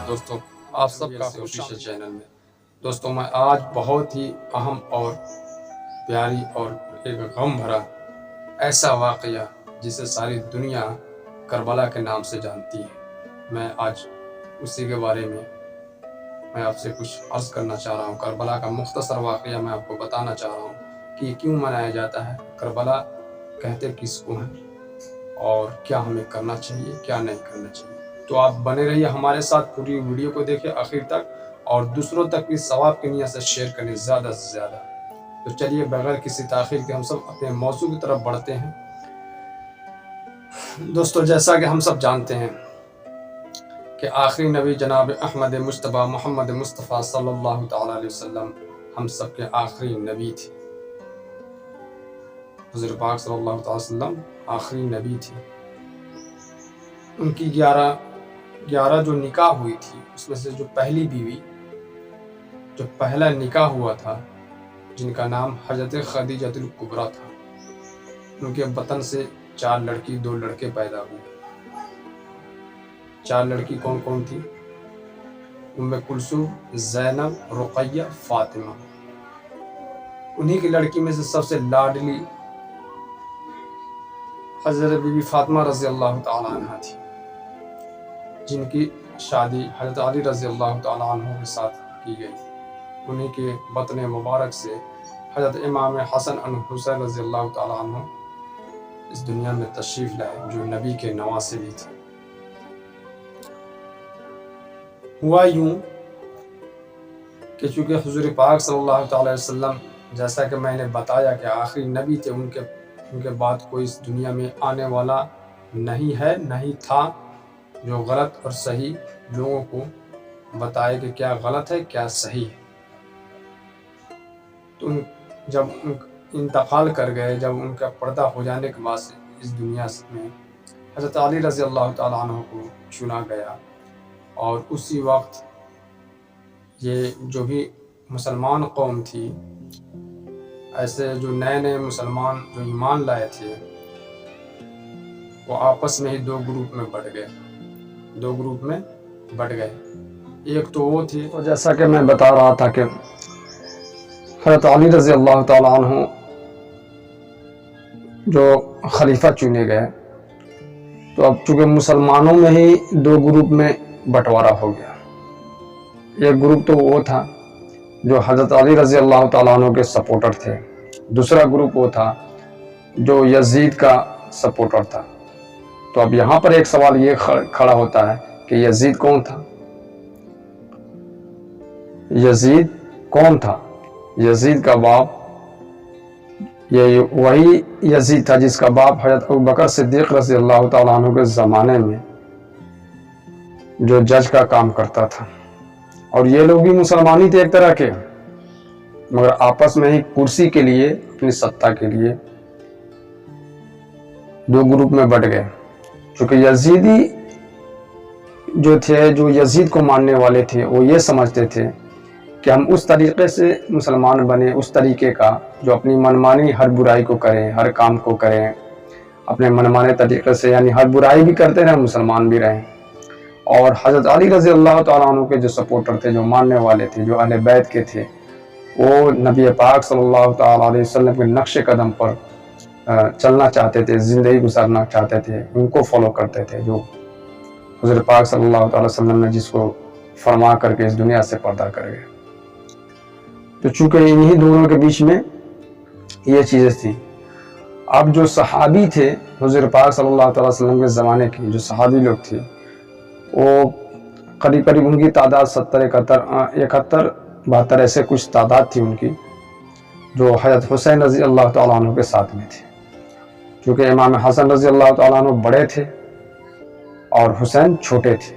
دوستوں، آپ سب کا آفیشیل چینل میں دوستوں میں آج بہت ہی اہم اور پیاری اور ایک غم بھرا ایسا واقعہ جسے ساری دنیا کربلا کے نام سے جانتی ہے، میں آج اسی کے بارے میں آپ سے کچھ عرض کرنا چاہ رہا ہوں۔ کربلا کا مختصر واقعہ میں آپ کو بتانا چاہ رہا ہوں کہ یہ کیوں منایا جاتا ہے، کربلا کہتے کس کو ہیں اور کیا ہمیں کرنا چاہیے کیا نہیں کرنا چاہیے۔ تو آپ بنے رہیے ہمارے ساتھ، پوری ویڈیو کو دیکھیں آخر تک اور دوسروں تک بھی ثواب کی نیت سے شیئر کریں زیادہ سے زیادہ۔ تو چلیے بغیر کسی تاخیر کے ہم سب اپنے موضوع کی طرف بڑھتے ہیں۔ دوستو، جیسا کہ ہم سب جانتے ہیں کہ آخری نبی جناب احمد مجتبیٰ محمد مصطفیٰ صلی اللہ تعالیٰ علیہ وسلم ہم سب کے آخری نبی تھے۔ حضور پاک صلی اللہ تعالیٰ وسلم آخری نبی تھے۔ ان کی گیارہ جو نکاح ہوئی تھی، اس میں سے جو پہلی بیوی، جو پہلا نکاح ہوا تھا، جن کا نام حضرت خدیجہ الکبریٰ تھا، ان کے بطن سے 4 لڑکی 2 لڑکے پیدا ہوئے۔ 4 لڑکی کون کون تھی؟ ام کلثوم، زینب، رقیہ، فاطمہ۔ انہی کی لڑکی میں سے سب سے لاڈلی حضرت بی بی فاطمہ رضی اللہ تعالیٰ عنہ تھی، جن کی شادی حضرت علی رضی اللہ تعالیٰ عنہ کے ساتھ کی گئی۔ انہی کے بطن مبارک سے حضرت امام حسن حسین رضی اللہ تعالیٰ عنہ اس دنیا میں تشریف لائے، جو نبی کے نواسے بھی تھے۔ ہوا یوں کہ چونکہ حضور پاک صلی اللہ تعالیٰ علیہ وسلم، جیسا کہ میں نے بتایا کہ آخری نبی تھے، ان کے بعد کوئی اس دنیا میں آنے والا نہیں ہے، نہیں تھا، جو غلط اور صحیح لوگوں کو بتائے کہ کیا غلط ہے کیا صحیح ہے۔ تو جب انتقال کر گئے، جب ان کا پردہ ہو جانے کے بعد اس دنیا میں حضرت علی رضی اللہ تعالیٰ عنہ کو چنا گیا، اور اسی وقت یہ جو بھی مسلمان قوم تھی، ایسے جو نئے مسلمان جو ایمان لائے تھے، وہ آپس میں ہی 2 گروپ میں بٹ گئے۔ ایک تو وہ تھی، تو جیسا کہ میں بتا رہا تھا کہ حضرت علی رضی اللہ تعالیٰ عنہ جو خلیفہ چنے گئے، تو اب چونکہ مسلمانوں میں ہی 2 گروپ میں بٹوارا ہو گیا۔ ایک گروپ تو وہ تھا جو حضرت علی رضی اللہ تعالیٰ عنہ کے سپورٹر تھے، دوسرا گروپ وہ تھا جو یزید کا سپورٹر تھا۔ تو اب یہاں پر ایک سوال یہ کھڑا ہوتا ہے کہ یزید کون تھا؟ یزید کون تھا؟ یزید کا باپ یہ وہی یزید تھا جس کا باپ حضرت ابوبکر صدیق رضی اللہ تعالیٰ عنہ کے زمانے میں جو جج کا کام کرتا تھا، اور یہ لوگ بھی مسلمانی تھے ایک طرح کے، مگر آپس میں ہی کرسی کے لیے، اپنی سطح کے لیے 2 گروپ میں بٹ گئے۔ چونکہ یزیدی جو تھے، جو یزید کو ماننے والے تھے، وہ یہ سمجھتے تھے کہ ہم اس طریقے سے مسلمان بنے، اس طریقے کا جو اپنی منمانی ہر برائی کو کریں، ہر کام کو کریں اپنے منمانے طریقے سے، یعنی ہر برائی بھی کرتے رہیں، مسلمان بھی رہیں۔ اور حضرت علی رضی اللہ تعالیٰ عنہ کے جو سپورٹر تھے، جو ماننے والے تھے، جو اہل بیت کے تھے، وہ نبی پاک صلی اللہ تعالیٰ علیہ وسلم کے نقش قدم پر چلنا چاہتے تھے، زندگی گزارنا چاہتے تھے، ان کو فالو کرتے تھے، جو حضور پاک صلی اللہ تعالیٰ وسلم نے جس کو فرما کر کے اس دنیا سے پردہ کر گئے۔ تو چونکہ انہی دونوں کے بیچ میں یہ چیزیں تھیں، اب جو صحابی تھے حضور پاک صلی اللہ تعالیٰ وسلم کے زمانے کے جو صحابی لوگ تھے، وہ قریب ان کی تعداد 71 72 ایسے کچھ تعداد تھی ان کی، جو حضرت حسین رضی اللہ تعالیٰ عنہ کے ساتھ میں تھے۔ کیونکہ امام حسن رضی اللہ تعالیٰ عنہ بڑے تھے اور حسین چھوٹے تھے۔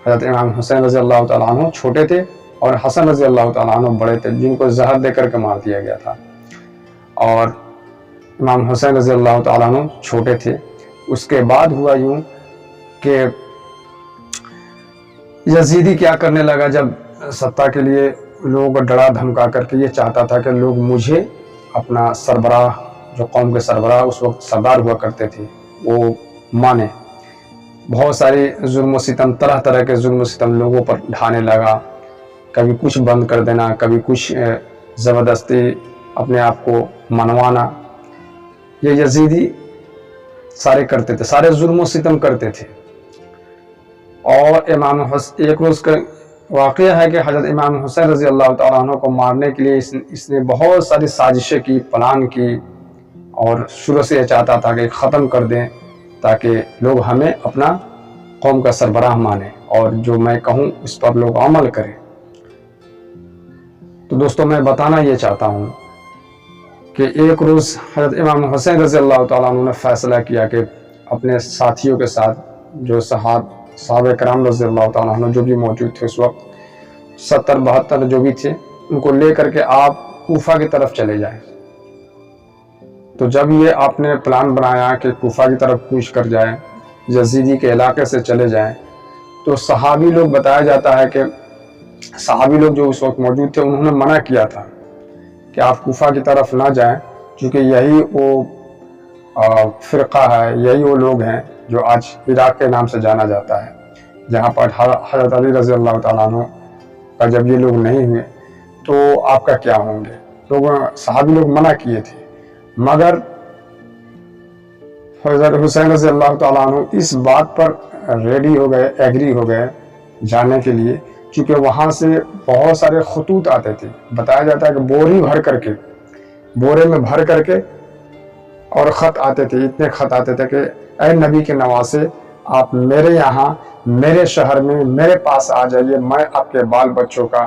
حضرت امام حسین رضی اللہ تعالیٰ عنہ چھوٹے تھے اور حسن رضی اللہ تعالیٰ عنہ بڑے تھے، جن کو زہر دے کر کے مار دیا گیا تھا، اور امام حسین رضی اللہ تعالیٰ عنہ چھوٹے تھے۔ اس کے بعد ہوا یوں کہ یزیدی کیا کرنے لگا، جب سطح کے لیے لوگوں کو ڈرا دھمکا کر کے یہ چاہتا تھا کہ لوگ مجھے اپنا سربراہ، جو قوم کے سربراہ اس وقت سردار ہوا کرتے تھے، وہ مانے، بہت سارے ظلم و ستم، طرح طرح کے ظلم و ستم لوگوں پر ڈھانے لگا، کبھی کچھ بند کر دینا، کبھی کچھ زبردستی اپنے آپ کو منوانا، یہ یزیدی سارے کرتے تھے، سارے ظلم و ستم کرتے تھے۔ اور ایک روز کا واقعہ ہے کہ حضرت امام حسین رضی اللہ تعالیٰ عنہ کو مارنے کے لیے اس نے بہت ساری سازشیں کی، پلان کی، اور شروع سے یہ چاہتا تھا کہ ختم کر دیں تاکہ لوگ ہمیں اپنا قوم کا سربراہ مانیں اور جو میں کہوں اس پر لوگ عمل کریں۔ تو دوستوں میں بتانا یہ چاہتا ہوں کہ ایک روز حضرت امام حسین رضی اللہ تعالیٰ عنہ نے فیصلہ کیا کہ اپنے ساتھیوں کے ساتھ، جو صحابہ کرام رضی اللہ تعالیٰ عنہ جو بھی موجود تھے اس وقت، 70-72 جو بھی تھے، ان کو لے کر کے آپ کوفہ کی طرف چلے جائیں۔ تو جب یہ آپ نے پلان بنایا کہ کوفہ کی طرف کوچ کر جائیں، یزیدی کے علاقے سے چلے جائیں، تو صحابی لوگ، بتایا جاتا ہے کہ صحابی لوگ جو اس وقت موجود تھے انہوں نے منع کیا تھا کہ آپ کوفہ کی طرف نہ جائیں، کیونکہ یہی وہ فرقہ ہے، یہی وہ لوگ ہیں جو آج عراق کے نام سے جانا جاتا ہے، جہاں پر حضرت علی رضی اللہ تعالیٰ عنہ کا جب یہ لوگ نہیں ہوئے تو آپ کا کیا ہوں گے۔ صحابی لوگ منع کیے تھے، مگر حضرت حسین رضی اللہ تعالیٰ عنہ اس بات پر ریڈی ہو گئے، ایگری ہو گئے جانے کے لیے، کیونکہ وہاں سے بہت سارے خطوط آتے تھے۔ بتایا جاتا ہے کہ بورے میں بھر کر کے اور خط آتے تھے، اتنے خط آتے تھے کہ اے نبی کے نواسے، آپ میرے یہاں، میرے شہر میں میرے پاس آ جائیے، میں آپ کے بال بچوں کا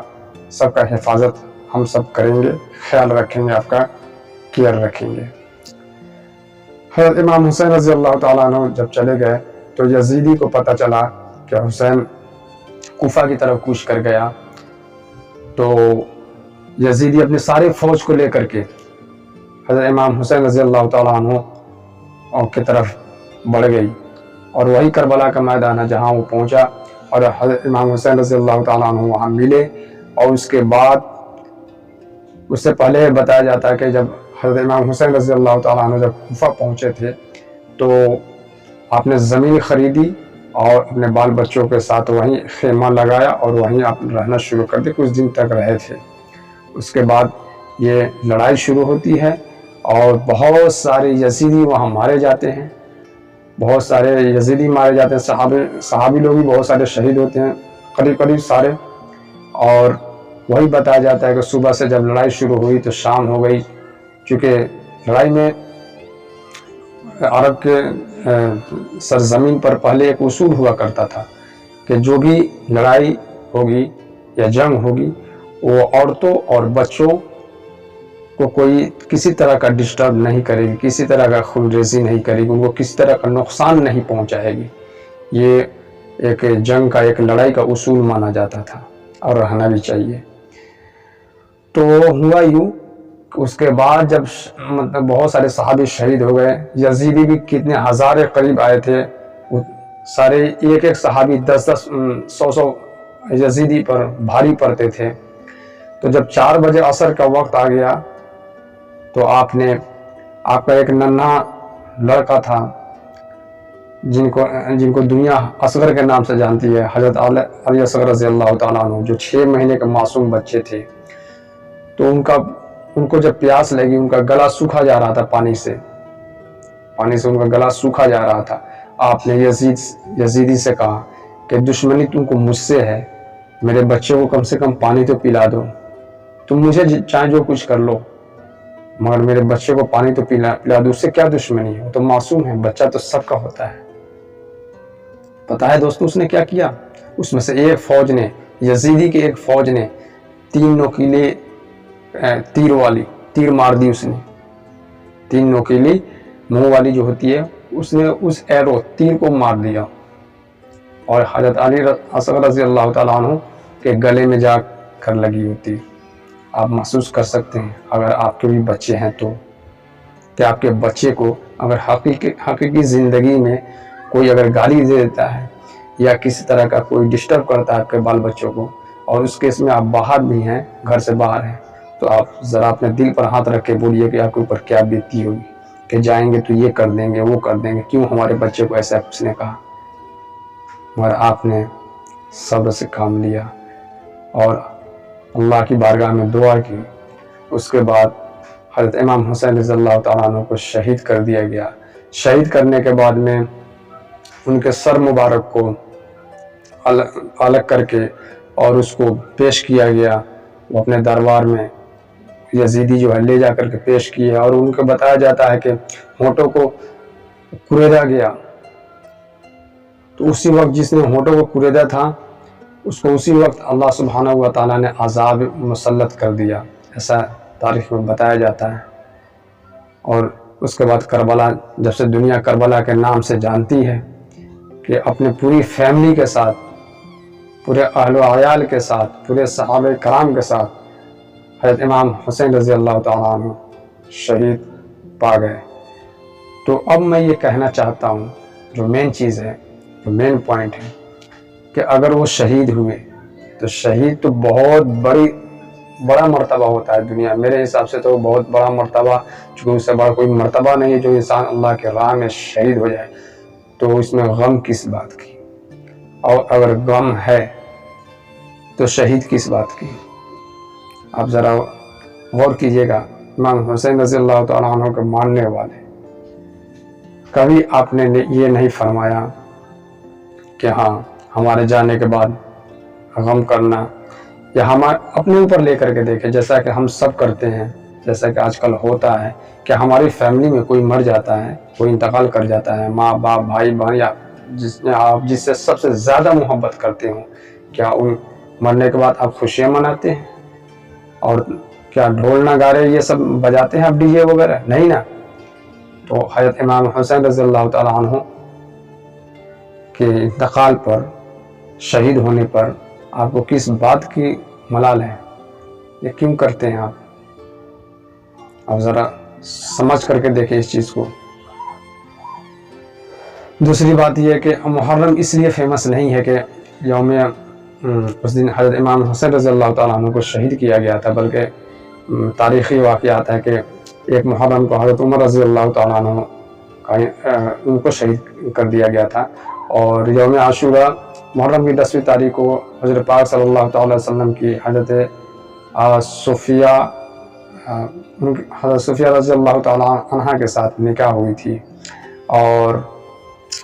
سب کا حفاظت ہم سب کریں گے، خیال رکھیں گے، آپ کا کیئر رکھیں گے۔ حضرت امام حسین رضی اللہ تعالیٰ عنہ جب چلے گئے تو یزیدی کو پتہ چلا کہ حسین کوفہ کی طرف کوچ کر گیا، تو یزیدی اپنے سارے فوج کو لے کر کے حضرت امام حسین رضی اللہ تعالیٰ عنہ کی طرف بڑھ گئی، اور وہی کربلا کا میدان ہے جہاں وہ پہنچا، اور حضرت امام حسین رضی اللہ تعالیٰ عنہ وہاں ملے۔ اور اس کے بعد، اس سے پہلے بتایا جاتا ہے کہ جب حضرت امام حسین رضی اللہ تعالیٰ عنہ جب کوفہ پہنچے تھے تو آپ نے زمین خریدی اور اپنے بال بچوں کے ساتھ وہیں خیمہ لگایا اور وہیں آپ رہنا شروع کر دے، کچھ دن تک رہے تھے۔ اس کے بعد یہ لڑائی شروع ہوتی ہے اور بہت سارے یزیدی وہاں مارے جاتے ہیں، بہت سارے یزیدی مارے جاتے ہیں، صحابی لوگ بھی بہت سارے شہید ہوتے ہیں، قریب سارے۔ اور وہی بتایا جاتا ہے کہ صبح سے جب لڑائی شروع ہوئی تو شام ہو گئی، چونکہ لڑائی میں عرب کے سرزمین پر پہلے ایک اصول ہوا کرتا تھا کہ جو بھی لڑائی ہوگی یا جنگ ہوگی وہ عورتوں اور بچوں کو کوئی کسی طرح کا ڈسٹرب نہیں کرے گی، کسی طرح کا خون ریزی نہیں کرے گی، ان کو کسی طرح کا نقصان نہیں پہنچائے گی۔ یہ ایک جنگ کا، ایک لڑائی کا اصول مانا جاتا تھا اور رہنا بھی چاہیے۔ تو ہوا یوں، اس کے بعد جب بہت سارے صحابی شہید ہو گئے، یزیدی بھی کتنے ہزار قریب آئے تھے، سارے ایک صحابی 10 100 یزیدی پر بھاری پڑتے تھے۔ تو جب 4 بجے عصر کا وقت آ گیا تو آپ کا ایک ننھا لڑکا تھا جن کو دنیا اصغر کے نام سے جانتی ہے، حضرت علی اصغر رضی اللہ تعالیٰ عنہ، جو 6 مہینے کے معصوم بچے تھے۔ تو ان کو جب پیاس لگی، ان کا گلا سوکھا جا رہا تھا، پانی سے ان کا گلا سوکھا جا رہا تھا۔ آپ نے یزیدی سے کہا کہ دشمنی تم کو مجھ سے ہے، میرے بچے کو کم سے کم پانی تو پلا دو، تم مجھے چاہے جو کچھ کر لو مگر میرے بچے کو پانی تو پلا دو، اس سے کیا دشمنی ہے، وہ تو معصوم ہے، بچہ تو سب کا ہوتا ہے۔ پتا ہے دوستو اس نے کیا کیا؟ اس میں سے ایک فوج نے، یزیدی کی ایک فوج نے 3 نوکیلے تیر مار دی، اس نے 3 نوکیلی منہ والی جو ہوتی ہے، اس نے اس تیر کو مار دیا، اور حضرت علی اصغر رضی اللہ تعالیٰ عنہ کے گلے میں جا کر لگی ہوتی۔ آپ محسوس کر سکتے ہیں اگر آپ کے بھی بچے ہیں تو، کہ آپ کے بچے کو اگر حقیقی زندگی میں کوئی اگر گالی دے دیتا ہے یا کسی طرح کا کوئی ڈسٹرب کرتا ہے آپ کے بال بچوں کو، اور اس کیس میں آپ باہر بھی ہیں، گھر سے باہر ہیں، تو آپ ذرا اپنے دل پر ہاتھ رکھ کے بولیے کہ آپ کے اوپر کیا بیتی ہوگی، کہ جائیں گے تو یہ کر دیں گے، وہ کر دیں گے، کیوں ہمارے بچے کو ایسا کس نے کہا۔ مگر آپ نے صبر سے کام لیا اور اللہ کی بارگاہ میں دعا کی. اس کے بعد حضرت امام حسین رضی اللہ تعالیٰ عنہ کو شہید کر دیا گیا. شہید کرنے کے بعد میں ان کے سر مبارک کو الگ کر کے اور اس کو پیش کیا گیا. وہ اپنے دربار میں یزیدی جو ہے لے جا کر کے پیش کیے اور ان کو بتایا جاتا ہے کہ ہونٹوں کو کریدا گیا. تو اسی وقت جس نے ہونٹوں کو کریدا تھا اس کو اسی وقت اللہ سبحانہ و تعالیٰ نے عذاب مسلط کر دیا، ایسا تاریخ میں بتایا جاتا ہے. اور اس کے بعد کربلا، جب سے دنیا کربلا کے نام سے جانتی ہے، کہ اپنے پوری فیملی کے ساتھ، پورے اہل و عیال کے ساتھ، پورے صحابہ کرام کے ساتھ حضرت امام حسین رضی اللہ تعالیٰ عنہ شہید پا گئے. تو اب میں یہ کہنا چاہتا ہوں، جو مین چیز ہے، جو مین پوائنٹ ہے، کہ اگر وہ شہید ہوئے تو شہید تو بہت بڑا مرتبہ ہوتا ہے دنیا. میرے حساب سے تو بہت بڑا مرتبہ، چونکہ اس سے بڑا کوئی مرتبہ نہیں ہے جو انسان اللہ کے راہ میں شہید ہو جائے. تو اس میں غم کس بات کی؟ اور اگر غم ہے تو شہید کس بات کی؟ آپ ذرا غور کیجئے گا. امام حسین رضی اللہ تعالیٰ عنہ کے ماننے والے، کبھی آپ نے یہ نہیں فرمایا کہ ہاں ہمارے جانے کے بعد غم کرنا، یا ہم اپنے اوپر لے کر کے دیکھیں جیسا کہ ہم سب کرتے ہیں، جیسا کہ آج کل ہوتا ہے کہ ہماری فیملی میں کوئی مر جاتا ہے، کوئی انتقال کر جاتا ہے، ماں باپ بھائی بہن، یا جس سے سب سے زیادہ محبت کرتے ہوں، کیا ان مرنے کے بعد آپ خوشیاں مناتے ہیں؟ اور کیا ڈھول نگارے یہ سب بجاتے ہیں آپ، ڈی جے وغیرہ؟ نہیں نا. تو حضرت امام حسین رضی اللہ تعالیٰ عنہ کے انتقال پر، شہید ہونے پر آپ کو کس بات کی ملال ہے؟ یہ کیوں کرتے ہیں آپ ذرا سمجھ کر کے دیکھیں اس چیز کو. دوسری بات یہ ہے کہ محرم اس لیے فیمس نہیں ہے کہ یوم اس دن حضرت امام حسین رضی اللہ تعالیٰ عنہ کو شہید کیا گیا تھا، بلکہ تاریخی واقعات ہے کہ ایک محرم کو حضرت عمر رضی اللہ تعالیٰ عنہ ان کو شہید کر دیا گیا تھا. اور یوم عاشورہ محرم کی 10ویں تاریخ کو حضرت پاک صلی اللہ تعالیٰ وسلم کی حضرت صفیہ رضی اللہ تعالیٰ عنہ کے ساتھ نکاح ہوئی تھی. اور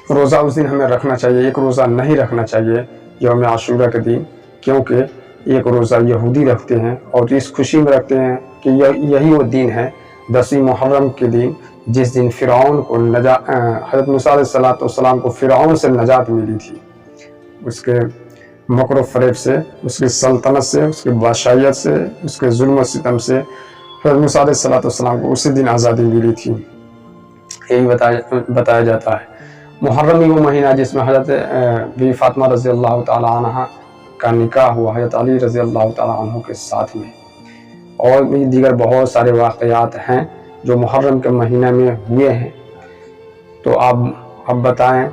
روزہ اس دن ہمیں رکھنا چاہیے، ایک روزہ نہیں رکھنا چاہیے یوم عاشورہ کے دن، کیونکہ ایک روزہ یہودی رکھتے ہیں اور اس خوشی میں رکھتے ہیں کہ یہی وہ دن ہے 10ویں محرم کے دن جس دن فرعون کو حضرت موسیٰ علیہ السلام کو فرعون سے نجات ملی تھی، اس کے مکر و فریب سے، اس کی سلطنت سے، اس کی بادشاہیت سے، اس کے ظلم و ستم سے حضرت موسیٰ علیہ السلام کو اسی دن آزادی ملی تھی. یہی بتایا جاتا ہے. محرم ہی وہ مہینہ جس میں حضرت بی فاطمہ رضی اللہ تعالیٰ عنہ کا نکاح ہوا حضرت علی رضی اللہ تعالیٰ عنہ کے ساتھ میں. اور بھی دیگر بہت سارے واقعات ہیں جو محرم کے مہینہ میں ہوئے ہیں. تو آپ بتائیں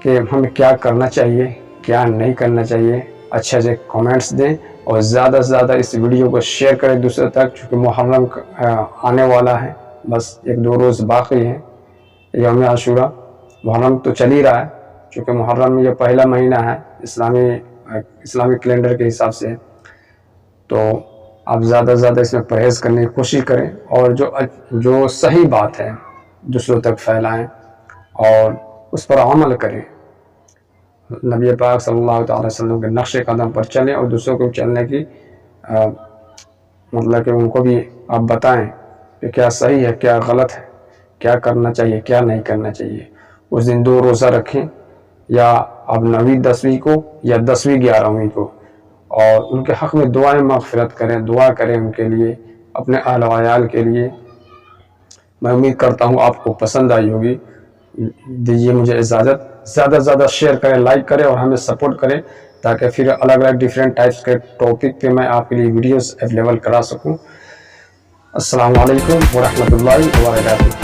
کہ ہمیں کیا کرنا چاہیے، کیا نہیں کرنا چاہیے. اچھے سے کامنٹس دیں اور زیادہ سے زیادہ اس ویڈیو کو شیئر کریں دوسرے تک، چونکہ محرم آنے والا ہے، بس 1-2 روز باقی ہیں. یوم عاشورہ، محرم تو چل ہی رہا ہے، چونکہ محرم یہ پہلا مہینہ ہے اسلامی کیلنڈر کے حساب سے. تو آپ زیادہ سے زیادہ اس میں پرہیز کرنے کی کوشش کریں اور جو صحیح بات ہے دوسروں تک پھیلائیں اور اس پر عمل کریں. نبی پاک صلی اللہ تعالی وسلم کے نقش قدم پر چلیں اور دوسروں کو چلنے کی مطلب کہ ان کو بھی آپ بتائیں کہ کیا صحیح ہے، کیا غلط ہے، کیا کرنا چاہیے، کیا نہیں کرنا چاہیے. اس دن 2 روزہ رکھیں، یا اب 9ویں 10ویں کو یا 10ویں 11ویں کو، اور ان کے حق میں دعائیں مغفرت کریں، دعا کریں ان کے لیے، اپنے اہل و عیال کے لیے. میں امید کرتا ہوں آپ کو پسند آئی ہوگی. دیجیے مجھے اجازت. زیادہ سے زیادہ شیئر کریں، لائک کریں اور ہمیں سپورٹ کریں تاکہ پھر الگ الگ ڈیفرنٹ ٹائپس کے ٹاپک پہ میں آپ کے لیے ویڈیوز اویلیبل کرا سکوں. السلام علیکم ورحمۃ اللہ وبرکاتہ.